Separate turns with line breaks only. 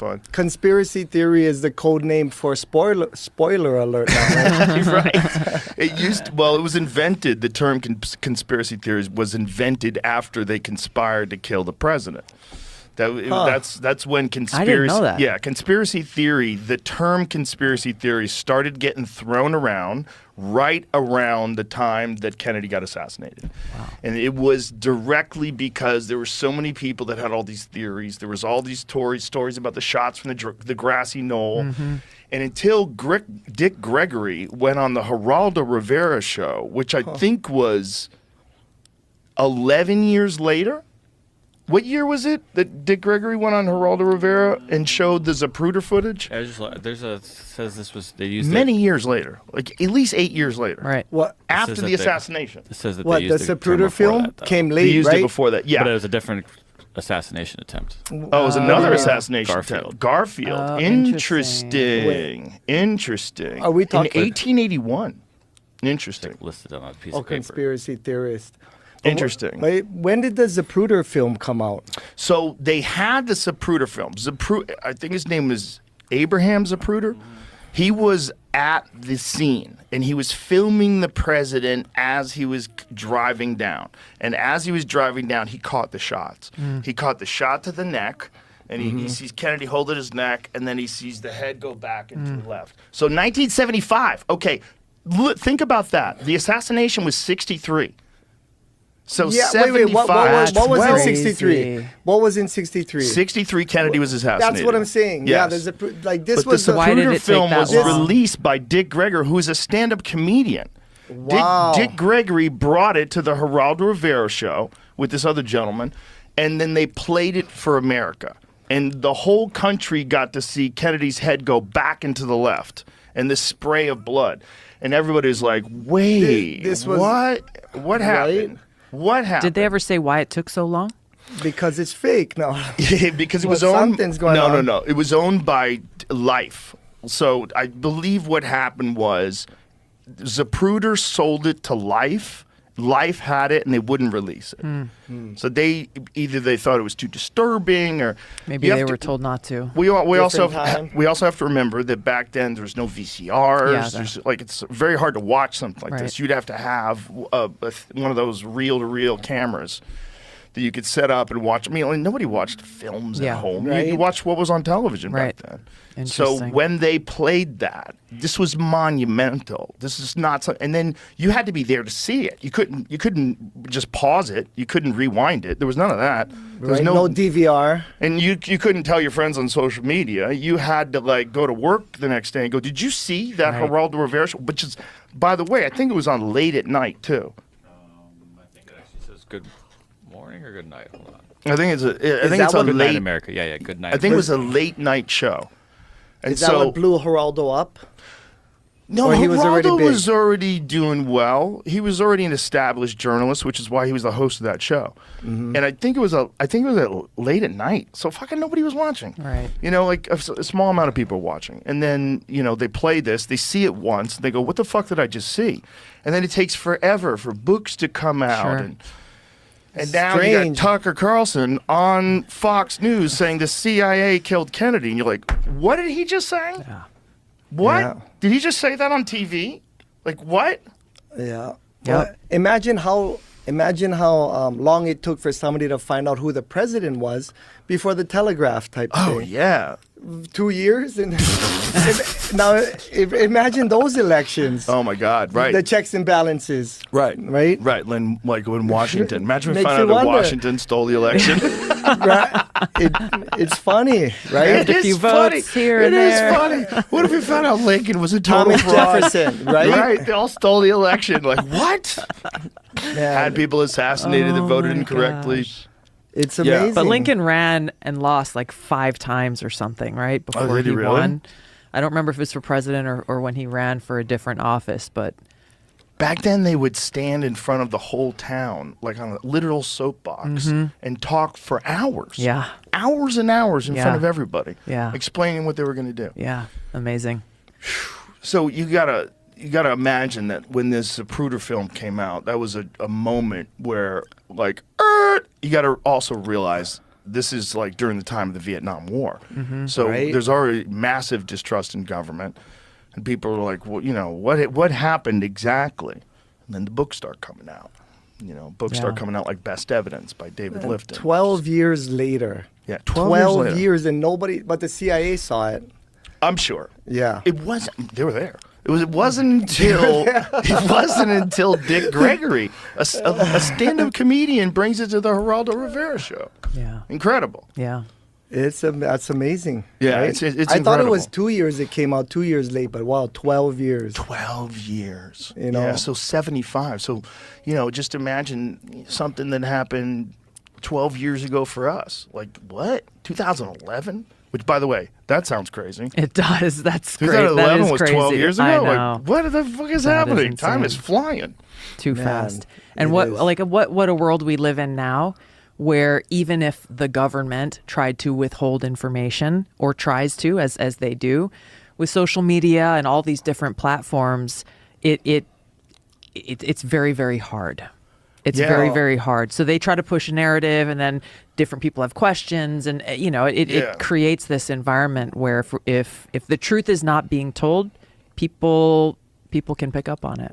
fun.
Conspiracy theory is the code name for spoiler alert. Now, right?
Right. It was invented. The term conspiracy theories was invented after they conspired to kill the president. That's when conspiracy.
I didn't know that.
Yeah, conspiracy theory. The term conspiracy theory started getting thrown around right around the time that Kennedy got assassinated. Wow. And it was directly because there were so many people that had all these theories. There was all these stories about the shots from the grassy knoll. Mm-hmm. And until Dick Gregory went on the Geraldo Rivera show, which I think was 11 years later. What year was it that Dick Gregory went on Geraldo Rivera and showed the Zapruder footage?
Says this was they used
many years later, like at least 8 years later.
Right.
What
after the assassination?
It says that
what
they
the
used
Zapruder film came late,
they used
right?
it before that. Yeah,
but it was a different assassination attempt.
Oh, it was another assassination attempt. Garfield.
Oh,
Interesting.
Are we talking
in 1881? Interesting.
Listed on a piece of paper.
Conspiracy theorist.
Interesting.
When did the Zapruder film come out?
So they had the Zapruder film. I think his name was Abraham Zapruder. He was at the scene, and he was filming the president as he was driving down. And as he was driving down, he caught the shots. He caught the shot to the neck, and he sees Kennedy hold at his neck, and then he sees the head go back and to the left. So 1975. Okay, think about that. The assassination was 63. So
yeah,
75.
What was in
crazy.
63? What was in 63?
63, Kennedy was assassinated.
That's what I'm saying.
Yes.
Yeah, there's this
but
was
the
Why did
Zapruder
it take
film
that
was
long?
released by Dick Gregory, who is a stand-up comedian.
Wow.
Dick Gregory brought it to the Geraldo Rivera show with this other gentleman, and then they played it for America. And the whole country got to see Kennedy's head go back into the left and the spray of blood. And everybody was like, wait,
This was-
what happened?
Right?
What happened?
Did they ever say why it took so long?
Because it's fake. No.
Because it
Well,
was owned.
something's going on.
No. It was owned by Life. So I believe what happened was Zapruder sold it to Life. Life had it, and they wouldn't release it. So they thought it was too disturbing, or
Maybe they were told not to.
We also
time.
have to remember that back then there was no VCRs.
Yeah,
There's, it's very hard to watch something like
Right.
this. You'd have to have one of those reel-to-reel cameras that you could set up and watch. I mean, nobody watched films
Yeah.
at home.
Right.
You watched what was on television
Right.
back then. So
Interesting.
when they played that, this was monumental. This is not something, and then you had to be there to see it. You couldn't just pause it. You couldn't rewind it. There was none of that. There was
Right? No DVR.
and you couldn't tell your friends on social media. You had to go to work the next day and go, "Did you see that
Right.
Geraldo Rivera show?" Which is, by the way, I think it was on late at night too.
I think it actually says good morning or good night. Hold on.
I think it's a
that what-
Good night,
late.
America. Yeah, good night.
I think it was a late night show. And
Is that what blew Geraldo up?
No,
Or he was already
Geraldo
big?
was already doing well. He was already an established journalist, which is why he was the host of that show. And I think it was late at night, so fucking nobody was watching.
Right.
A small amount of people were watching, and then they play this, they see it once, they go, "What the fuck did I just see?" And then it takes forever for books to come out,
Sure.
and now you got
Strange.
Tucker Carlson on Fox News saying the CIA killed Kennedy, and you're like, "What did he just say?
Yeah.
What?
Yeah.
Did he just say that on TV? Like what?"
Yeah.
Yep.
Well, imagine how long it took for somebody to find out who the president was before the telegraph type
Oh
thing.
yeah.
2 years, and imagine those elections.
Oh my God. Right.
The checks and balances.
right.
Right.
Right. Like when Washington. Imagine if we
Makes
found
you
out that
wonder.
Washington stole the election.
Right? It's funny, right?
a few votes here and there.
It is funny. What if we found out Lincoln was a total
Thomas
fraud?
Jefferson, right?
Right. They all stole the election. Like what?
Man,
Had people assassinated that
Oh
voted
my
incorrectly.
gosh.
it's
Yeah.
amazing.
But Lincoln ran and lost like 5 times or something, right? Before
did he
he
really?
won. I don't remember if it was for president or when he ran for a different office, but
Back then, they would stand in front of the whole town, like on a literal soapbox, and talk for hours.
yeah,
Hours and hours in
Yeah.
front of everybody.
Yeah.
Explaining what they were going to do.
yeah, amazing.
So you gotta imagine that when this Zapruder film came out, that was a moment where you gotta also realize this is like during the time of the Vietnam War. So
Right.
there's already massive distrust in government. And people are like, well, you know, what happened exactly? And then the books start coming out. You know, books start coming out like Best Evidence by David Lifton.
12 years later.
Yeah,
12 years and nobody, but the CIA saw it.
I'm sure.
Yeah.
It wasn't. They were there. It wasn't until Dick Gregory, a stand-up comedian, brings it to the Geraldo Rivera show.
Yeah.
Incredible.
Yeah.
That's amazing.
Yeah,
right?
it's
I thought it was
incredible.
2 years. It came out 2 years late, but wow, 12 years.
12 years.
You know?
Yeah, so 75. So, you know, just imagine something that happened 12 years ago for us. Like, what? 2011? Which, by the way, that sounds crazy.
It does. That's great.
2011
That is
was
crazy.
12 years ago.
I know.
Like, what the fuck is
That is
happening? Time is
insane.
flying.
Too
Man,
fast.
it
And what
is.
what a world we live in now, where even if the government tried to withhold information or tries to, as they do, with social media and all these different platforms, it's very, very hard. It's
Yeah.
very, very hard. So they try to push a narrative, and then different people have questions, and you know,
Yeah.
it creates this environment where if the truth is not being told, people can pick up on it.